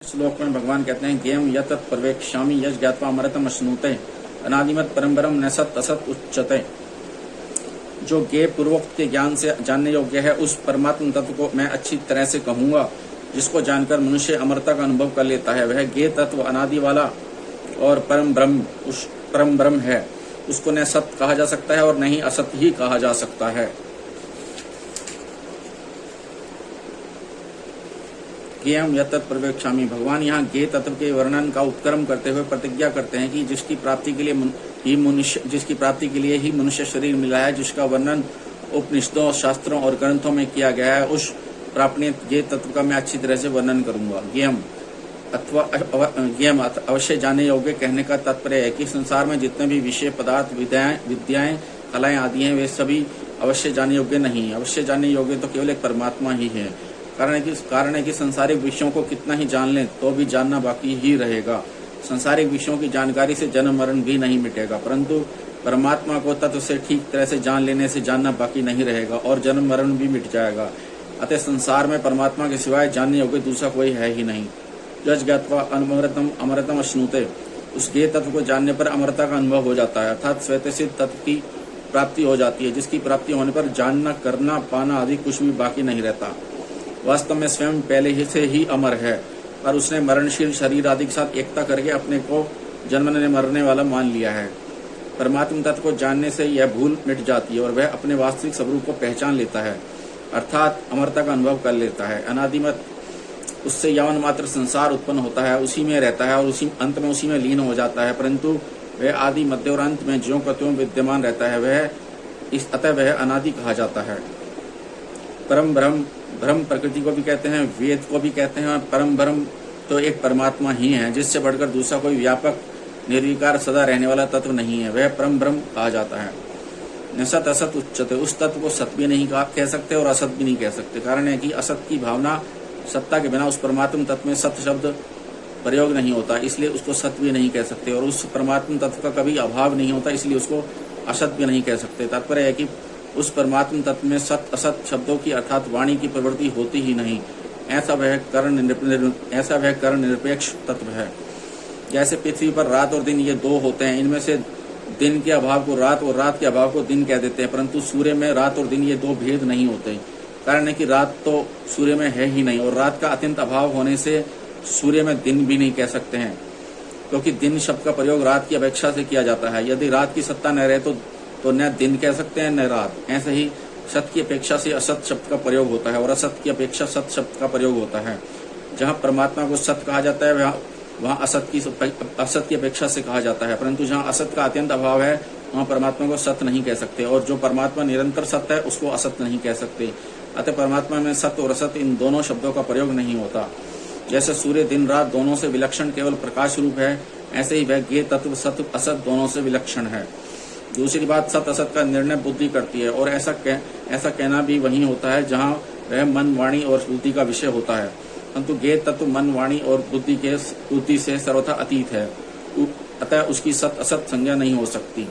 श्लोक में भगवान कहते हैं ज्ञेयं यत् प्रवेक्ष्यामि यज् ज्ञात्वा अमृतम् अश्नुते अनादिमत् परम्परम न सत् असत उच्यते। जो ज्ञेय पूर्वोक्त के ज्ञान से जानने योग्य है उस परमात्म तत्व को मैं अच्छी तरह से कहूंगा, जिसको जानकर मनुष्य अमरता का अनुभव कर लेता है। वह ज्ञेय तत्व अनादि वाला और परम ब्रह्म है। उसको न सत कहा जा सकता है और न ही असत ही कहा जा सकता है। ज्ञेयं यत् प्रवेक्ष्यामि। भगवान यहाँ ज्ञेय तत्व के वर्णन का उपक्रम करते हुए प्रतिज्ञा करते हैं कि जिसकी प्राप्ति के लिए ही मनुष्य शरीर मिला है, जिसका वर्णन उपनिषदों, शास्त्रों और ग्रंथों में किया गया है, उस प्राप्त ज्ञेय तत्व का मैं अच्छी तरह से वर्णन करूंगा। ज्ञेयम अवश्य जाने योग्य कहने का तात्पर्य है कि संसार में जितने भी विषय, पदार्थ, विद्याएं, कलाएं आदि हैं, वे सभी अवश्य जाने योग्य नहीं। अवश्य जाने योग्य तो केवल एक परमात्मा ही है। कारण है कि संसारिक विषयों को कितना ही जान लें तो भी जानना बाकी ही रहेगा। संसारिक विषयों की जानकारी से जन्म मरण भी नहीं मिटेगा, परंतु परमात्मा को तत्व से ठीक तरह से जान लेने से जानना बाकी नहीं रहेगा और जन्म मरण भी मिट जाएगा। अतः संसार में परमात्मा के सिवाय जानने योग्य दूसरा कोई है ही नहीं। यज् ज्ञात्वा अमृतम् अश्नुते। उस ज्ञेय तत्व को जानने पर अमरता का अनुभव हो जाता है, अर्थात स्वतःसिद्ध तत्व की प्राप्ति हो जाती है, जिसकी प्राप्ति होने पर जानना, करना, पाना आदि कुछ भी बाकी नहीं रहता। वास्तव में स्वयं पहले ही से ही अमर है, पर उसने मरणशील शरीर आदि के साथ एकता करके अपने को जन्मने मरने वाला मान लिया है। परमात्म तत्व को जानने से यह भूल मिट जाती है और वह अपने वास्तविक स्वरूप को पहचान लेता है, अर्थात अमरता का अनुभव कर लेता है। अनादिमत उससे यवन मात्र संसार उत्पन्न होता है, उसी में रहता है और उसी अंत में उसी में लीन हो जाता है, परंतु वह आदि, मध्य और अंत में ज्यों का त्यों विद्यमान रहता है। अतः वह अनादि कहा जाता है। परम ब्रह्म प्रकृति को भी कहते हैं, वेद को भी कहते हैं। परम ब्रह्म तो एक परमात्मा ही है, जिससे बढ़कर दूसरा कोई व्यापक, निर्विकार, सदा रहने वाला तत्व नहीं है। वह परम ब्रह्म कहा जाता है। न सत असत उच्यते। उस तत्व को सत भी नहीं कह सकते और असत भी नहीं कह सकते। कारण है कि असत की भावना, सत्ता के बिना उस परमात्म तत्व में सत शब्द प्रयोग नहीं होता, इसलिए उसको सत भी नहीं कह सकते, और उस परमात्म तत्व का कभी अभाव नहीं होता, इसलिए उसको असत भी नहीं कह सकते। तात्पर्य है कि उस परमात्म तत्व में सत असत शब्दों की अर्थात वाणी की प्रवृत्ति होती ही नहीं। ऐसा वह कर्ण निरपेक्ष तत्व है। जैसे पृथ्वी पर रात और दिन ये दो होते हैं, इनमें से दिन के अभाव को रात और रात के अभाव को दिन कह देते हैं, परंतु सूर्य में रात और दिन ये दो भेद नहीं होते। कारण है कि रात तो सूर्य में है ही नहीं, और रात का अत्यंत अभाव होने से सूर्य में दिन भी नहीं कह सकते हैं, क्योंकि दिन शब्द का प्रयोग रात की अपेक्षा से किया जाता है। यदि रात की सत्ता न रहे तो न दिन कह सकते हैं न रात। ऐसे ही सत की अपेक्षा से असत शब्द का प्रयोग होता है और असत की अपेक्षा सत शब्द का प्रयोग होता है। जहाँ परमात्मा को सत कहा जाता है वहाँ असत की अपेक्षा से कहा जाता है, परंतु जहाँ असत का अत्यंत अभाव है वहाँ परमात्मा को सत नहीं कह सकते, और जो परमात्मा निरंतर सत्य है उसको असत नहीं कह सकते। अतः परमात्मा में सत्य और असत इन दोनों शब्दों का प्रयोग नहीं होता। जैसे सूर्य दिन रात दोनों से विलक्षण केवल प्रकाश रूप है, ऐसे ही वह ज्ञेय तत्व सत्य असत दोनों से विलक्षण है। दूसरी बात, सत असत का निर्णय बुद्धि करती है, और ऐसा कहना भी वही होता है जहाँ वह मन, वाणी और बुद्धि का विषय होता है, परंतु ज्ञेय तत्व मन, वाणी और बुद्धि से सर्वथा अतीत है, अतः उसकी सत असत संज्ञा नहीं हो सकती।